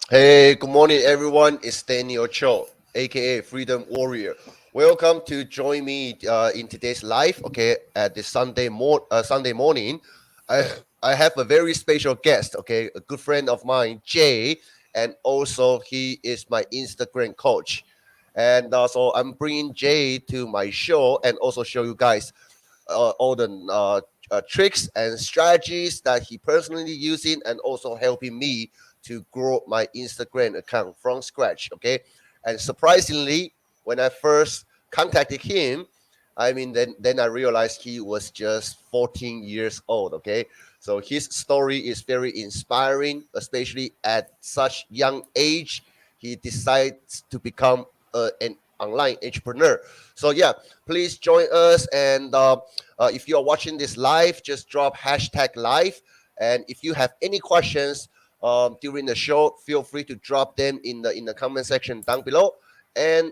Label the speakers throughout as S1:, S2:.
S1: Hey, good morning, everyone. It's Daniel Chou, aka Freedom Warrior. Welcome to join me in today's live. Okay, at this Sunday morning, I have a very special guest. Okay, a good friend of mine, Jay, and also he is my Instagram coach. And so I'm bringing Jay to my show and also show you guys all the tricks and strategies that he personally using and also helping me to grow my Instagram account from scratch. Okay, and surprisingly, when I first contacted him, then I realized he was just 14 years old. Okay, so his story is very inspiring, especially at such young age. He decides to become an online entrepreneur. So yeah, please join us and if you are watching this live, just drop hashtag live. And if you have any questions during the show, feel free to drop them in the comment section down below. And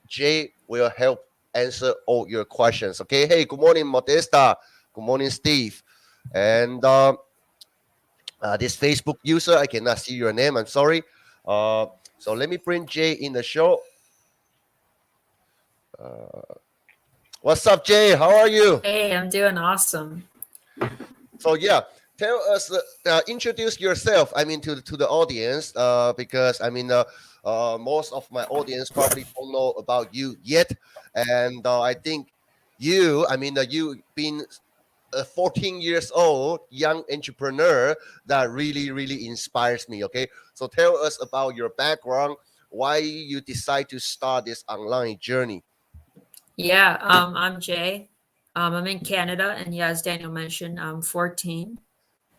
S1: Jay will help answer all your questions. Okay. Hey, good morning, Modesta. Good morning, Steve. And this Facebook user, I cannot see your name. I'm sorry. Uh, so let me bring Jay in the show. Uh, what's up, Jay? How are you?
S2: Hey, I'm doing awesome.
S1: So yeah, tell us, introduce yourself. To the audience, because most of my audience probably don't know about you yet, and I think you being a 14 years old young entrepreneur that really inspires me. Okay, so tell us about your background, why you decide to start this online journey.
S2: Yeah, I'm Jay. I'm in Canada, and yeah, as Daniel mentioned, I'm 14.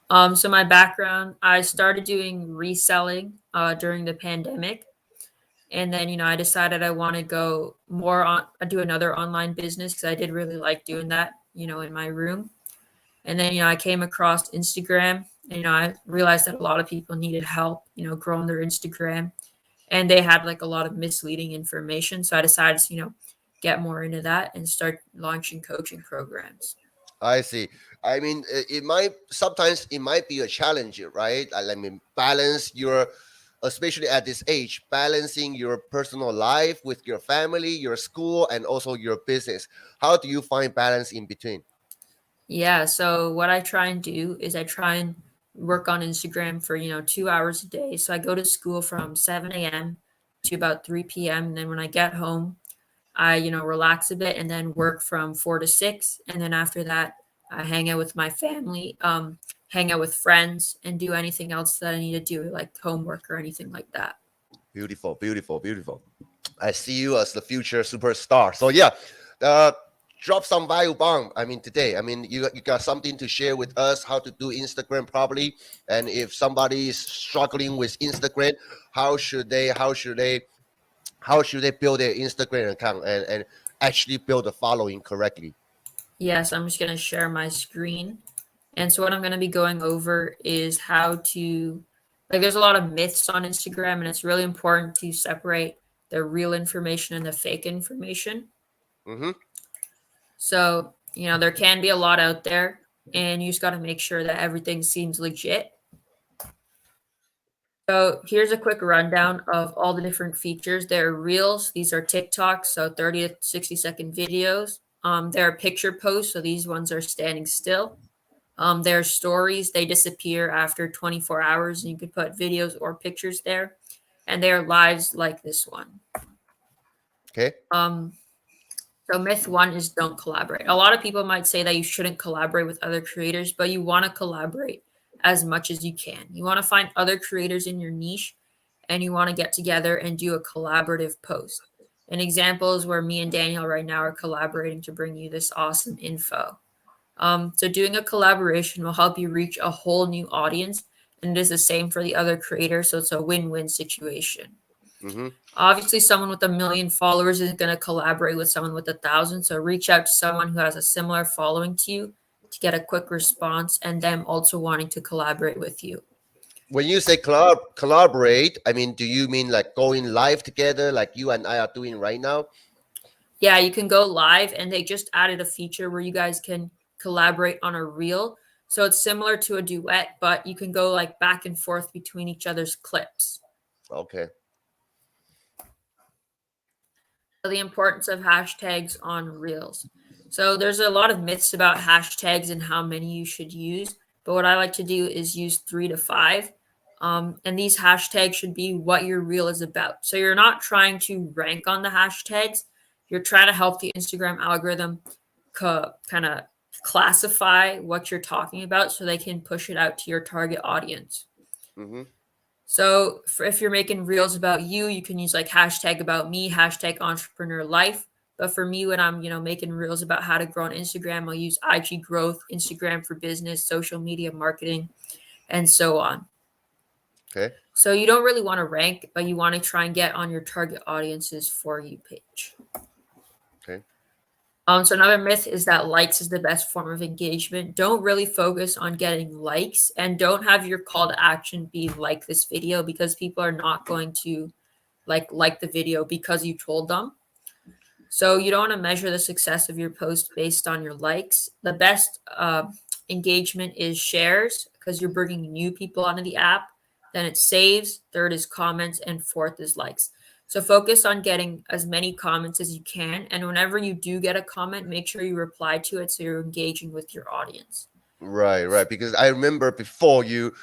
S2: So my background, I started doing reselling during the pandemic, and then I decided I want to go more on, do another online business because I did really like doing that, in my room. And then I came across Instagram, and I realized that a lot of people needed help, growing their Instagram, and they had like a lot of misleading information. So I decided to, get more into that and start launching coaching programs.
S1: I see. It might sometimes it might be a challenge, right? Balance your, especially at this age, balancing your personal life with your family, your school, and also your business. How do you find balance in between?
S2: Yeah. So what I try and do is I try and work on Instagram for, 2 hours a day. So I go to school from 7 a.m. to about 3 p.m. And then when I get home, I, relax a bit and then work from 4 to 6. And then after that, I hang out with my family, hang out with friends, and do anything else that I need to do, like homework or anything like that.
S1: Beautiful, beautiful, beautiful. I see you as the future superstar. So yeah, uh, drop some value bomb. Today. You got something to share with us how to do Instagram properly, and if somebody is struggling with Instagram, how should they build their Instagram account and actually build a following correctly?
S2: Yes, I'm just going to share my screen. And so, what I'm going to be going over is how to, like, there's a lot of myths on Instagram, and it's really important to separate the real information and the fake information.
S1: Mm-hmm.
S2: So, there can be a lot out there, and you just got to make sure that everything seems legit. So, here's a quick rundown of all the different features. There are reels, these are TikToks, so 30 to 60-second videos. There are picture posts, so these ones are standing still. There are stories, they disappear after 24 hours, and you could put videos or pictures there. And there are lives like this one.
S1: Okay.
S2: Um, so myth one is don't collaborate. A lot of people might say that you shouldn't collaborate with other creators, but you want to collaborate as much as you can. You want to find other creators in your niche, and you want to get together and do a collaborative post. An example is where me and Daniel right now are collaborating to bring you this awesome info. So doing a collaboration will help you reach a whole new audience, and it is the same for the other creators. So it's a win-win situation.
S1: Mm-hmm.
S2: Obviously, someone with 1 million followers isn't going to collaborate with someone with 1,000. So reach out to someone who has a similar following to you to get a quick response, and them also wanting to collaborate with you.
S1: When you say collaborate, do you mean like going live together, like you and I are doing right now?
S2: Yeah, you can go live, and they just added a feature where you guys can collaborate on a reel. So it's similar to a duet, but you can go like back and forth between each other's clips.
S1: Okay.
S2: So the importance of hashtags on Reels. So there's a lot of myths about hashtags and how many you should use. But what I like to do is use 3 to 5. And these hashtags should be what your reel is about. So you're not trying to rank on the hashtags. You're trying to help the Instagram algorithm kind of classify what you're talking about so they can push it out to your target audience.
S1: Mm-hmm.
S2: So if you're making reels about you, you can use like hashtag about me, hashtag entrepreneur life. But for me, when I'm, making reels about how to grow on Instagram, I'll use IG growth, Instagram for business, social media marketing, and so on.
S1: Okay.
S2: So you don't really want to rank, but you want to try and get on your target audience's For You page.
S1: Okay.
S2: So another myth is that likes is the best form of engagement. Don't really focus on getting likes, and don't have your call to action be like this video, because people are not going to like the video because you told them. So you don't want to measure the success of your post based on your likes. The best engagement is shares, because you're bringing new people onto the app. Then it's saves. Third is comments, and fourth is likes. So focus on getting as many comments as you can. And whenever you do get a comment, make sure you reply to it so you're engaging with your audience.
S1: Right, right. Because I remember before you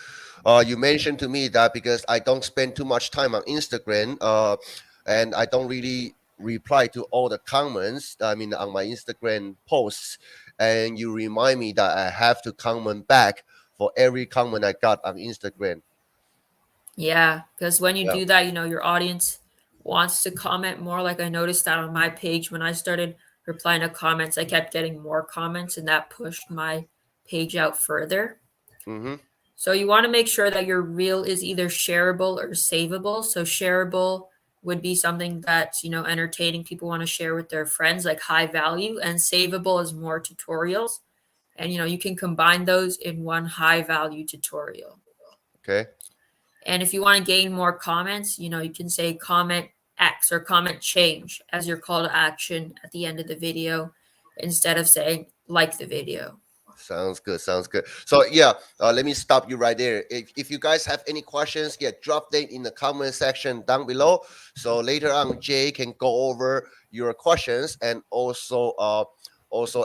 S1: mentioned to me that because I don't spend too much time on Instagram, and I don't really reply to all the comments. I mean, on my Instagram posts, and you remind me that I have to comment back for every comment I got on Instagram.
S2: Yeah, because when you
S1: Yeah.
S2: do that, your audience wants to comment more. Like I noticed that on my page when I started replying to comments, I kept getting more comments, and that pushed my page out further.
S1: Mm-hmm.
S2: So you want to make sure that your reel is either shareable or savable. So shareable would be something that's, entertaining, people want to share with their friends, like high value, and savable is more tutorials. And you can combine those in one high value tutorial.
S1: Okay.
S2: And if you want to gain more comments, you can say comment X or comment change as your call to action at the end of the video instead of saying like the video.
S1: Sounds good. Sounds good. So yeah, let me stop you right there. If you guys have any questions, yeah, drop them in the comment section down below. So later on, Jay can go over your questions and also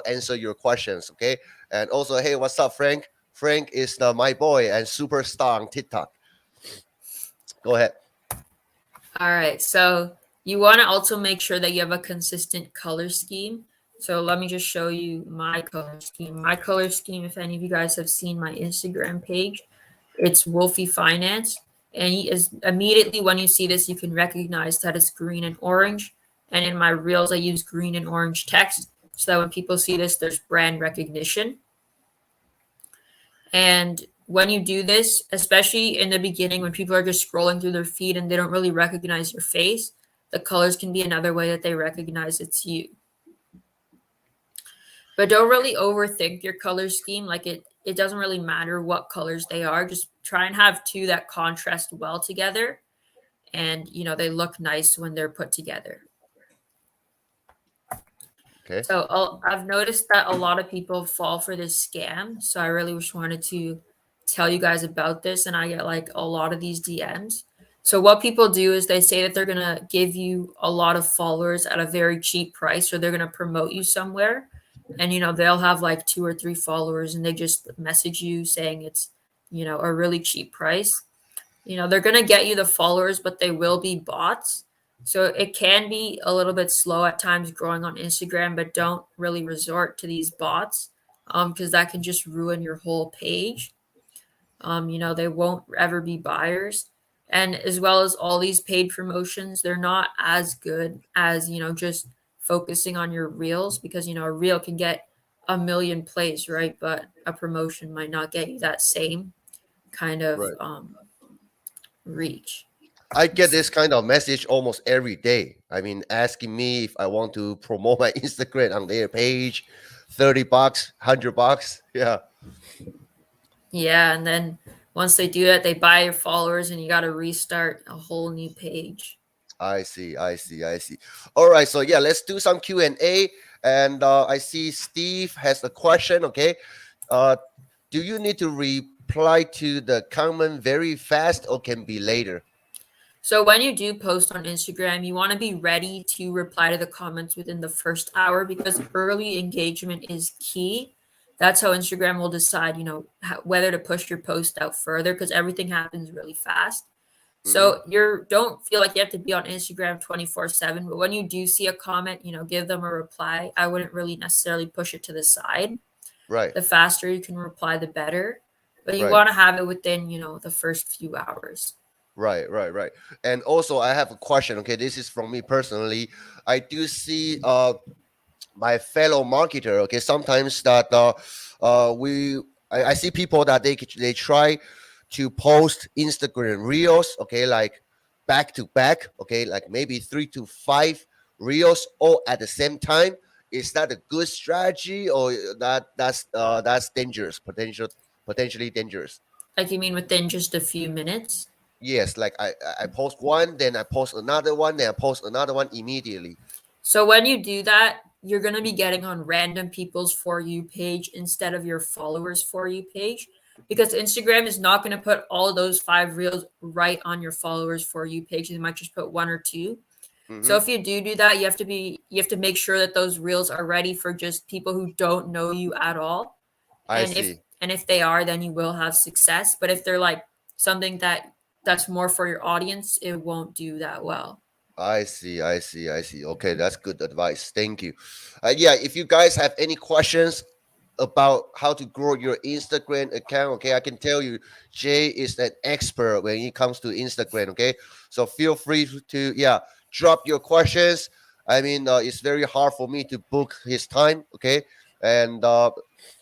S1: answer your questions. Okay. And also, hey, what's up, Frank? Frank is my boy and superstar on TikTok. Go ahead.
S2: All right. So you want to also make sure that you have a consistent color scheme. So let me just show you my color scheme. My color scheme, if any of you guys have seen my Instagram page, it's Wolfie Finance. And he is immediately when you see this, you can recognize that it's green and orange. And in my reels, I use green and orange text so that when people see this, there's brand recognition. And when you do this, especially in the beginning when people are just scrolling through their feed and they don't really recognize your face, the colors can be another way that they recognize it's you. But don't really overthink your color scheme. Like it doesn't really matter what colors they are. Just try and have two that contrast well together, and they look nice when they're put together.
S1: Okay.
S2: So I've noticed that a lot of people fall for this scam. So I really just wanted to tell you guys about this. And I get like a lot of these DMs. So what people do is they say that they're going to give you a lot of followers at a very cheap price, or they're going to promote you somewhere. And, they'll have like 2 or 3 followers and they just message you saying it's, a really cheap price. They're going to get you the followers, but they will be bots. So it can be a little bit slow at times growing on Instagram, but don't really resort to these bots because that can just ruin your whole page. They won't ever be buyers. And as well as all these paid promotions, they're not as good as, just focusing on your reels, because, a reel can get a million plays, right? But a promotion might not get you that same kind of
S1: Right.
S2: reach.
S1: I get this kind of message almost every day. I mean, asking me if I want to promote my Instagram on their page, $30, $100. Yeah.
S2: Yeah, and then once they do that, they buy your followers, and you got to restart a whole new page.
S1: I see, I see, I see. All right, so yeah, let's do some Q&A. And I see Steve has a question. Okay, uh, do you need to reply to the comment very fast, or can be later?
S2: So when you do post on Instagram, you want to be ready to reply to the comments within the first hour because early engagement is key. That's how Instagram will decide, whether to push your post out further because everything happens really fast.
S1: Mm-hmm.
S2: So you don't feel like you have to be on Instagram 24/7, but when you do see a comment, give them a reply. I wouldn't really necessarily push it to the side.
S1: Right,
S2: The faster you can reply, the better. But you
S1: right.
S2: want to have it within, the first few hours.
S1: Right, right, right. And also, I have a question. Okay, this is from me personally. I do see my fellow marketer. Okay, sometimes that I see people that they try to post Instagram reels. Okay, like back to back. Okay, like maybe 3 to 5 reels all at the same time. Is that a good strategy, or that's dangerous? Potentially dangerous.
S2: Like you mean within just a few minutes?
S1: Yes, like I post one, then I post another one, then I post another one immediately.
S2: So when you do that, you're going to be getting on random people's For You page instead of your followers' For You page because Instagram is not going to put all of those 5 reels right on your followers' For You page. They might just put one or two. So
S1: Mm-hmm.
S2: if you do that, you have to make sure that those reels are ready for just people who don't know you at all.
S1: I
S2: And if
S1: see.
S2: and if they are, then you will have success. But if they're like something that's more for your audience, it won't do that well.
S1: I see. I see. I see. Okay, that's good advice. Thank you. Yeah, if you guys have any questions about how to grow your Instagram account, okay, I can tell you, Jay is an expert when it comes to Instagram. Okay, so feel free to drop your questions. I mean, it's very hard for me to book his time. Okay, and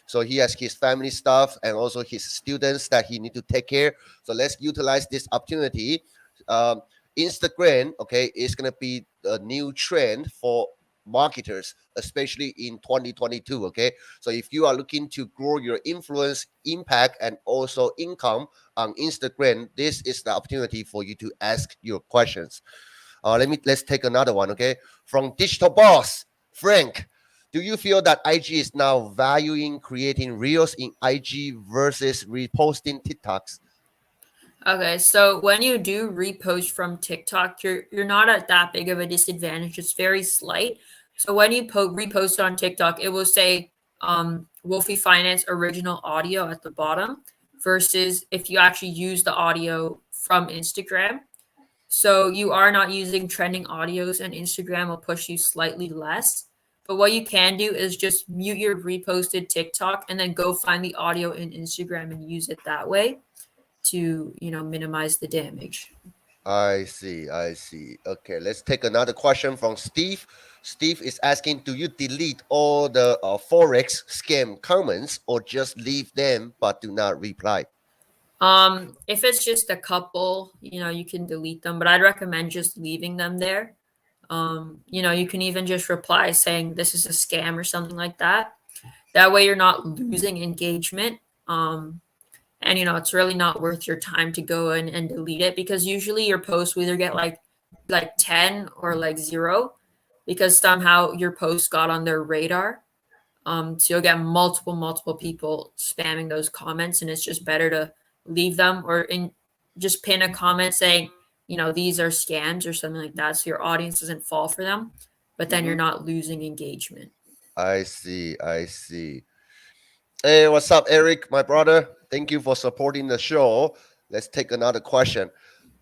S1: so he has his family stuff and also his students that he need to take care. So let's utilize this opportunity. Um, Instagram, okay, is gonna be a new trend for marketers, especially in 2022. Okay, so if you are looking to grow your influence, impact, and also income on Instagram, this is the opportunity for you to ask your questions. Let's take another one. Okay, from Digital Boss Frank. Do you feel that IG is now valuing creating reels in IG versus reposting TikToks?
S2: Okay, so when you do repost from TikTok, you're not at that big of a disadvantage. It's very slight. So when you repost on TikTok, it will say Wolfie Finance original audio at the bottom versus if you actually use the audio from Instagram. So you are not using trending audios and Instagram will push you slightly less. But what you can do is just mute your reposted TikTok and then go find the audio in Instagram and use it that way to minimize the damage.
S1: I see. I see. Okay, let's take another question from Steve. Steve is asking, do you delete all the Forex scam comments or just leave them but do not reply?
S2: If it's just a couple, you can delete them, but I'd recommend just leaving them there. You can even just reply saying this is a scam or something like that. That way you're not losing engagement. And it's really not worth your time to go in and delete it because usually your posts will either get like 10 or like 0 because somehow your post got on their radar. So you'll get multiple people spamming those comments, and it's just better to leave them just pin a comment saying, these are scams or something like that, so your audience doesn't fall for them, but then you're
S1: Mm-hmm.
S2: not losing engagement.
S1: I see. I see. Hey, what's up, Eric, my brother? Thank you for supporting the show. Let's take another question.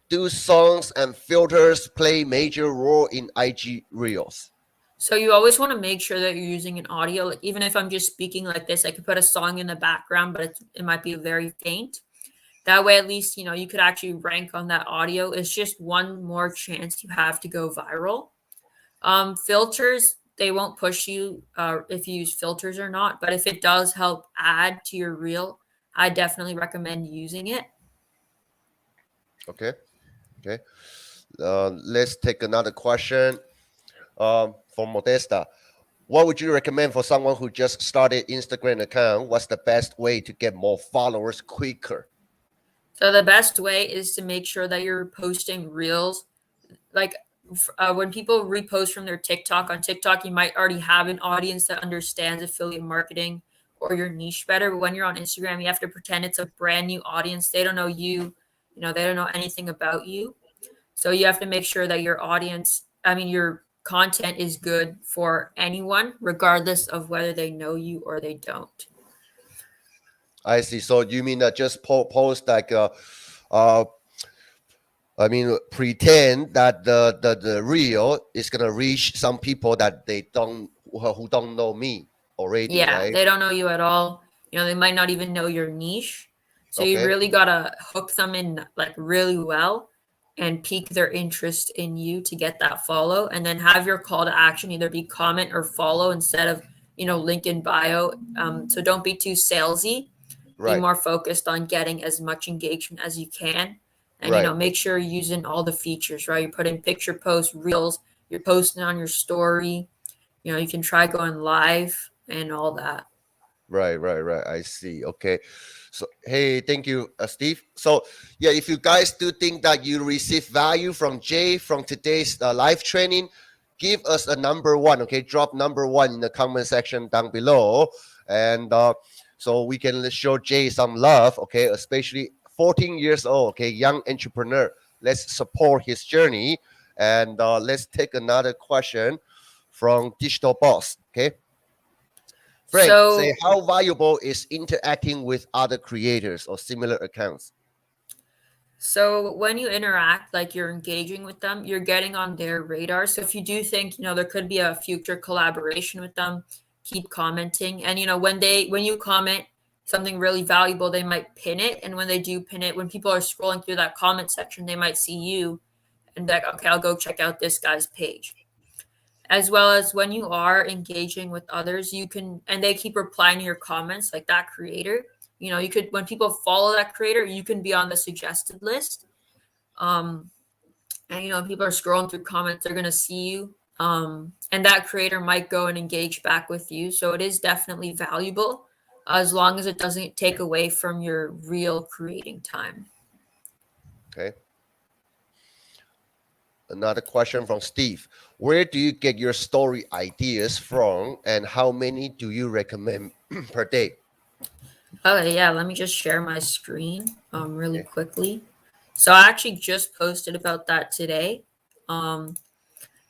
S1: Do songs and filters play major role in IG Reels?
S2: So you always want to make sure that you're using an audio. Like even if I'm just speaking like this, I could put a song in the background, but it might be very faint. That way, at least you could actually rank on that audio. It's just one more chance you have to go viral. Filters, they won't push you if you use filters or not, but if it does help add to your reel, I definitely recommend using it.
S1: Okay. Okay. Let's take another question from Modesta. What would you recommend for someone who just started Instagram account? What's the best way to get more followers quicker?
S2: So the best way is to make sure that you're posting reels. Like when people repost from their TikTok on TikTok, you might already have an audience that understands affiliate marketing or your niche better. But when you're on Instagram, you have to pretend it's a brand new audience. They don't know you, they don't know anything about you. So you have to make sure that your audience, I mean, your content is good for anyone, regardless of whether they know you or they don't.
S1: I see. So you mean just post like uh I mean, pretend that the real is gonna reach some people that they don't who don't know me already,
S2: Yeah,
S1: right?
S2: they don't know you at all. You know, they might not even know your niche. So you
S1: Okay,
S2: really gotta hook them in like really well and pique their interest in you to get that follow, and then have your call to action either be comment or follow instead of, link in bio. So don't be too salesy. Be
S1: right,
S2: more focused on getting as much engagement as you can, and
S1: right,
S2: make sure you're using all the features. Right, you're putting picture posts, reels, you're posting on your story. You can try going live and all that.
S1: right. I see. Okay, so hey, thank you, Steve. So yeah, if you guys do think that you receive value from Jay from today's live training, give us a number one. Okay, drop number one in the comment section down below, and so we can show Jay some love. Okay, especially 14 years old. Okay, young entrepreneur. Let's support his journey, and let's take another question from Digital Boss. Okay. Frank, say
S2: So,
S1: how valuable is interacting with other creators or similar accounts?
S2: so when you interact, like you're engaging with them, you're getting on their radar. So if you do think, there could be a future collaboration with them, keep commenting. And when you comment something really valuable, they might pin it. And when they do pin it, when people are scrolling through that comment section, they might see you and be like, okay, I'll go check out this guy's page. As well as when you are engaging with others, you can, and they keep replying to your comments, like that creator. You could, when people follow that creator, you can be on the suggested list. um and when people are scrolling through comments, they're going to see you, and that creator might go and engage back with you. So it is definitely valuable, as long as it doesn't take away from your real creating time.
S1: Okay. Another question from Steve. Where do you get your story ideas from and how many do you recommend per day?
S2: Okay, yeah, let me just share my screen really
S1: Okay.
S2: quickly. So I actually just posted about that today. Um,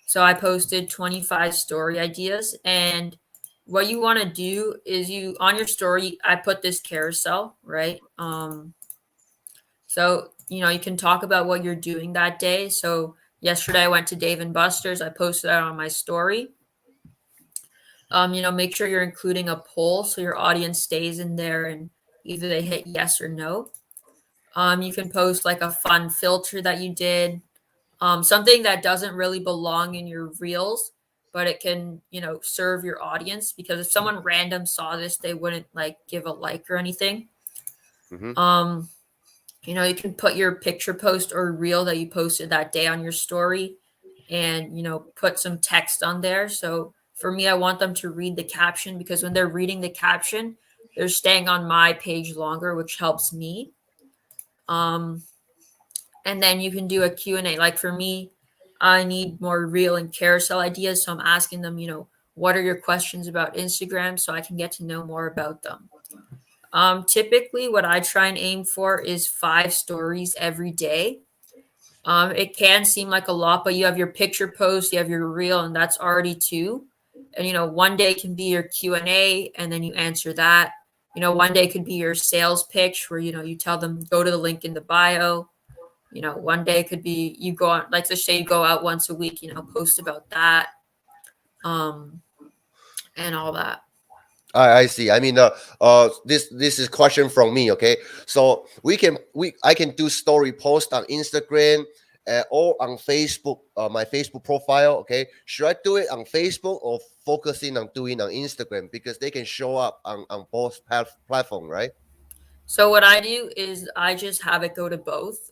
S2: so I posted 25 story ideas, and what you want to do is, you on your story, I put this carousel, right? So you can talk about what you're doing that day. So yesterday I went to Dave and Buster's. I posted that on my story. Make sure you're including a poll so your audience stays in there and either they hit yes or no. You can post like a fun filter that you did, something that doesn't really belong in your reels, but it can, serve your audience, because if someone random saw this, they wouldn't like give a like or anything.
S1: Mm-hmm.
S2: Um, you can put your picture post or reel that you posted that day on your story, and, put some text on there. So for me, I want them to read the caption, because when they're reading the caption, they're staying on my page longer, which helps me. Um, and then you can do a Q&A. Like for me, I need more reel and carousel ideas, so I'm asking them, what are your questions about Instagram, so I can get to know more about them. Typically what I try and aim for is 5 stories every day. It can seem like a lot, but you have your picture post, you have your reel, and that's already two. And one day can be your Q&A, and then you answer that. One day could be your sales pitch, where you tell them go to the link in the bio. One day could be you go on, like, let's say you go out once a week, post about that, um, and all that.
S1: I see. I mean, this is question from me. Okay, so we I can do story post on Instagram or on Facebook, my Facebook profile. Okay, should I do it on Facebook or focusing on doing on Instagram because they can show up on both platform, right?
S2: So what I do is I just have it go to both.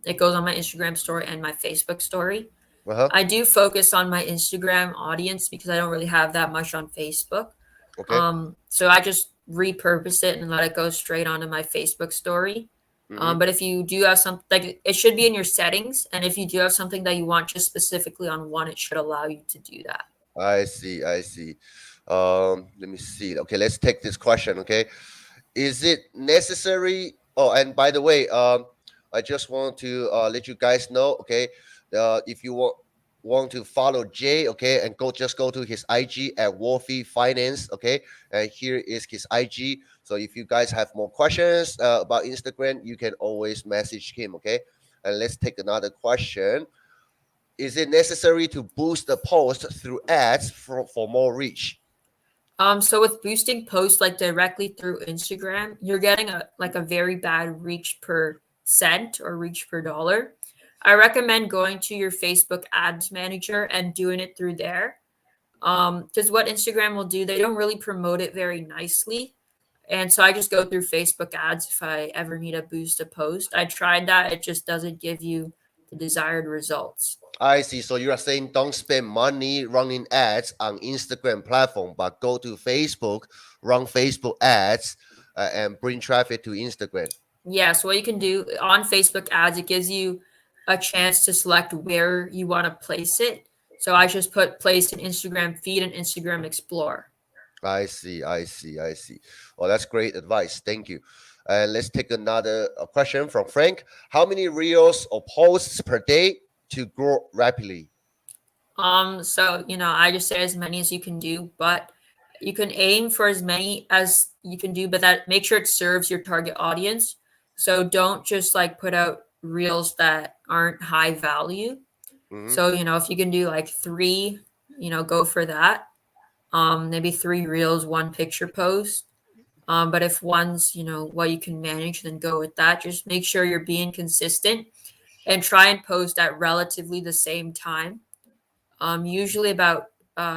S2: It goes on my Instagram story and my Facebook story.
S1: Uh huh.
S2: I do focus on my Instagram audience because I don't really have that much on Facebook.
S1: Okay.
S2: So I just repurpose it and let it go straight onto my Facebook story.
S1: Mm-hmm.
S2: But if you do have something, like, it should be in your settings, and if you do have something that you want just specifically on one, it should allow you to do that.
S1: I see. I see. Let me see. Okay, let's take this question. Okay, is it necessary? Oh, and by the way, I just want to let you guys know, okay, if you want to follow Jay, okay, and go to his IG at Wolfie Finance, okay, and here is his IG. So if you guys have more questions about Instagram, you can always message him, okay. And let's take another question. Is it necessary to boost the post through ads for more reach?
S2: So with boosting posts like directly through Instagram, you're getting a very bad reach per cent or reach per dollar. I recommend going to your Facebook ads manager and doing it through there. Because what Instagram will do, they don't really promote it very nicely. And so I just go through Facebook ads if I ever need a boost a post. I tried that, it just doesn't give you the desired results.
S1: I see. So you are saying don't spend money running ads on Instagram platform, but go to Facebook, run Facebook ads, and bring traffic to Instagram.
S2: Yeah, so what you can do on Facebook ads, it gives you a chance to select where you want to place it. So I just put place in Instagram feed and Instagram Explore.
S1: I see. I see. I see. Oh, that's great advice. Thank you. And let's take another question from Frank. How many reels or posts per day to grow rapidly?
S2: So I just say as many as you can do, but you can aim for as many as you can do, but that make sure it serves your target audience. So don't just like put out reels that aren't high value.
S1: Mm-hmm.
S2: So, if you can do like three, go for that. Maybe three reels, one picture post. But if one's, what you can manage, then go with that. Just make sure you're being consistent and try and post at relatively the same time. Usually about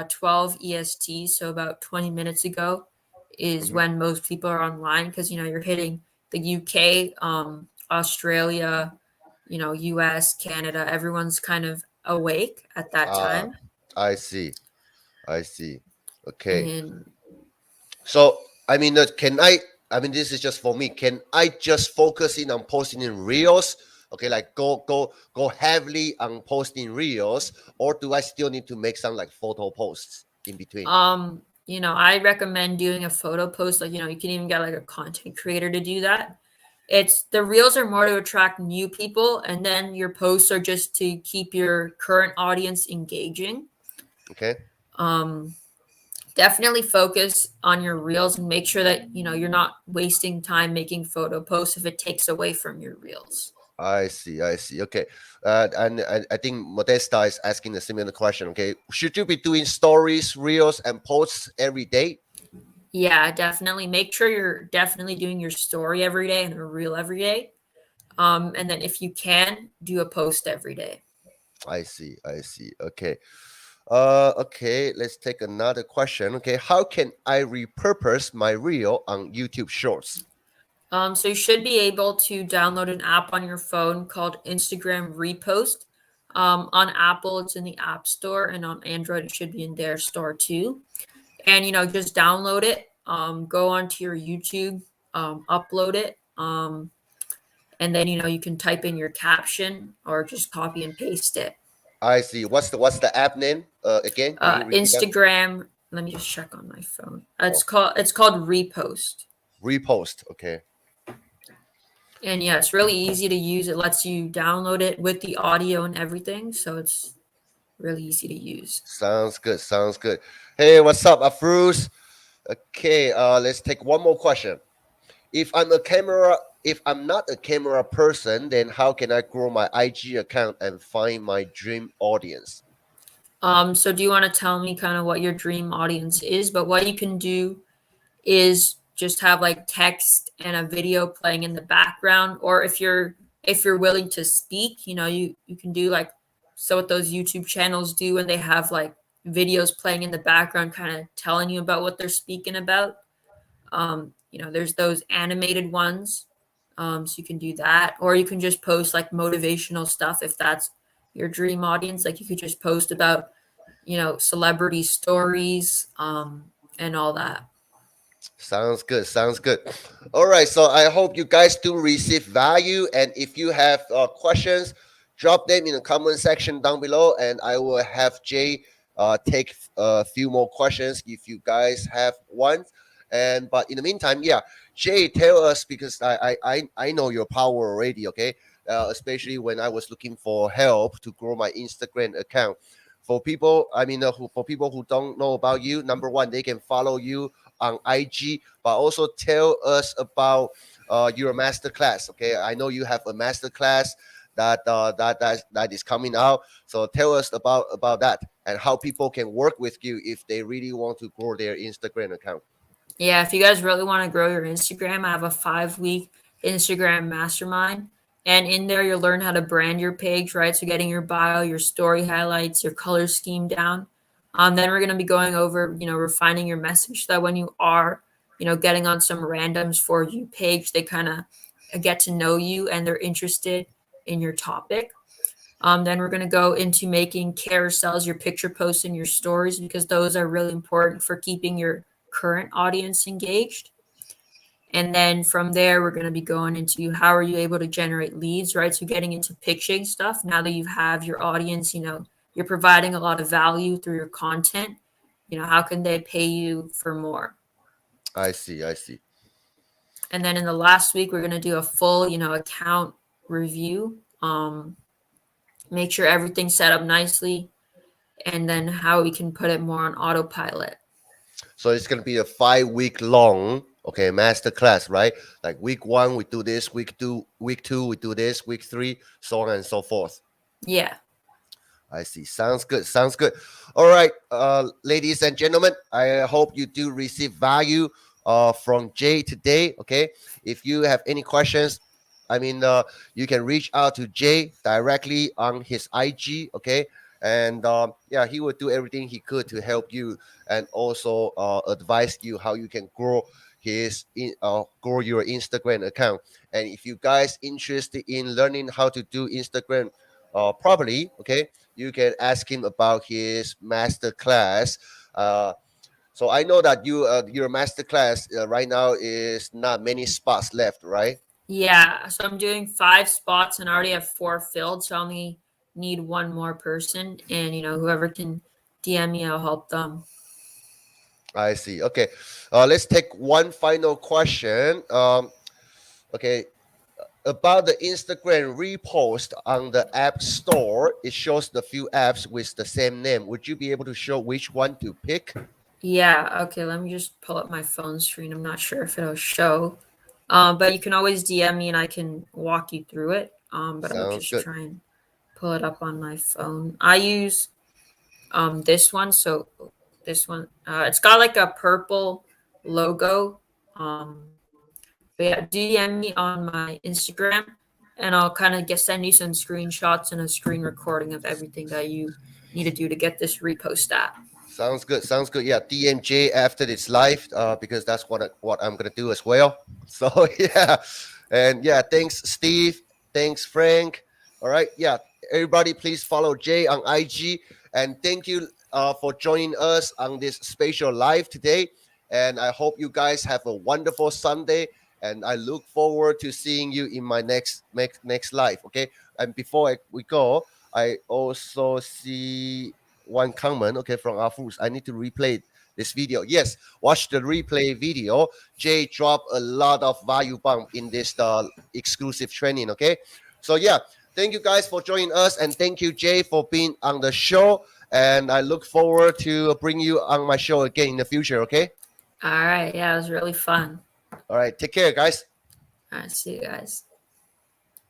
S2: 12 EST, so about 20 minutes ago, is
S1: Mm-hmm.
S2: when most people are online because, you're hitting the UK, Australia, US, Canada. Everyone's kind of awake at that
S1: Ah,
S2: time.
S1: I see. I see. Okay.
S2: And
S1: So I mean, can I? I mean, this is just for me. Can I just focus in on posting in reels? Okay, like go heavily on posting reels, or do I still need to make some like photo posts in between?
S2: I recommend doing a photo post. Like, you can even get like a content creator to do that. It's the reels are more to attract new people, and then your posts are just to keep your current audience engaging.
S1: Okay,
S2: Um, Definitely focus on your reels and make sure that you're not wasting time making photo posts if it takes away from your reels.
S1: I see. I see. Okay, and I think Modesta is asking a similar question. Okay, should you be doing stories, reels, and posts every day?
S2: Yeah, definitely make sure you're definitely doing your story every day and a reel every day. And then if you can, do a post every day.
S1: I see. I see. Okay. Okay, let's take another question. Okay, how can I repurpose my reel on YouTube Shorts?
S2: So you should be able to download an app on your phone called Instagram Repost. On Apple, it's in the App Store, and on Android, it should be in their store too. And just download it. Go onto your YouTube, upload it, and then you can type in your caption or just copy and paste it.
S1: I see. What's the app name? Again, can you repeat that?
S2: Instagram. Let me just check on my phone. It's
S1: Oh,
S2: called Repost.
S1: repost. Okay,
S2: And yeah, it's really easy to use. It lets you download it with the audio and everything, so it's really easy to use.
S1: sounds good. Sounds good. Hey, what's up, Afruz? Okay, let's take one more question. If I'm not a camera person, then how can I grow my IG account and find my dream audience?
S2: So do you want to tell me kind of what your dream audience is? But what you can do is just have like text and a video playing in the background, or if you're willing to speak, you can do like so what those YouTube channels do when they have like videos playing in the background, kind of telling you about what they're speaking about. There's those animated ones. So you can do that, or you can just post like motivational stuff if that's your dream audience. Like you could just post about, celebrity stories, and all that.
S1: Sounds good. Sounds good. All right. So I hope you guys do receive value. And if you have questions, drop them in the comment section down below, and I will have Jay take a few more questions if you guys have one. But in the meantime, yeah, Jay, tell us because I know your power already. Okay, especially when I was looking for help to grow my Instagram account. For people, for people who don't know about you, number one, they can follow you on IG, but also tell us about your masterclass. Okay, I know you have a masterclass that is coming out. So tell us about that and how people can work with you if they really want to grow their Instagram account.
S2: Yeah, if you guys really want to grow your Instagram, I have a 5 week Instagram mastermind. And in there, you'll learn how to brand your page, right? So, getting your bio, your story highlights, your color scheme down. Then we're going to be going over, refining your message so that when you are, getting on some randoms for you page, they kind of get to know you and they're interested in your topic. Then we're going to go into making carousels, your picture posts, and your stories because those are really important for keeping your current audience engaged. And then from there, we're going to be going into how are you able to generate leads, right? So getting into pitching stuff. Now that you have your audience, you're providing a lot of value through your content. How can they pay you for more?
S1: I see. I see.
S2: And then in the last week, we're going to do a full, account review. Make sure everything's set up nicely, and then how we can put it more on autopilot.
S1: So it's gonna be a 5 week long, okay, master class, right? Like week one we do this, week two we do this, week three, so on and so forth.
S2: Yeah.
S1: I see. Sounds good. Sounds good. All right, ladies and gentlemen, I hope you do receive value from Jay today. Okay, if you have any questions, you can reach out to Jay directly on his IG. Okay, and yeah, he will do everything he could to help you and also advise you how you can grow your Instagram account. And if you guys interested in learning how to do Instagram properly, okay, you can ask him about his master class. So I know that your master class right now is not many spots left, right?
S2: Yeah. So I'm doing 5 spots and I already have 4 filled. So I only need one more person. And, whoever can DM me, I'll help them.
S1: I see. Okay, let's take one final question. Okay, about the Instagram repost on the App Store, it shows the few apps with the same name. Would you be able to show which one to pick?
S2: Yeah. Okay. Let me just pull up my phone screen. I'm not sure if it'll show. But you can always DM me and I can walk you through it. But I'll
S1: Sounds
S2: just
S1: good.
S2: try and pull it up on my phone. I use this one. So this one, it's got like a purple logo. But yeah, DM me on my Instagram, and I'll kind of send you some screenshots and a screen recording of everything that you need to do to get this repost app.
S1: Sounds good. Sounds good. Yeah, DMJ after this live, because that's what I'm gonna do as well. So yeah, and yeah, thanks Steve, thanks Frank. All right, yeah, everybody, please follow Jay on IG, and thank you for joining us on this special live today. And I hope you guys have a wonderful Sunday. And I look forward to seeing you in my next live. Okay, and before we go, I also see one comment, okay, from Afus. I need to replay this video. Yes, watch the replay video. Jay dropped a lot of value bomb in this exclusive training, okay? So yeah, thank you guys for joining us, and thank you, Jay, for being on the show. And I look forward to bring you on my show again in the future, okay?
S2: All right. Yeah, it was really fun.
S1: All right, take care, guys.
S2: All right. See you guys.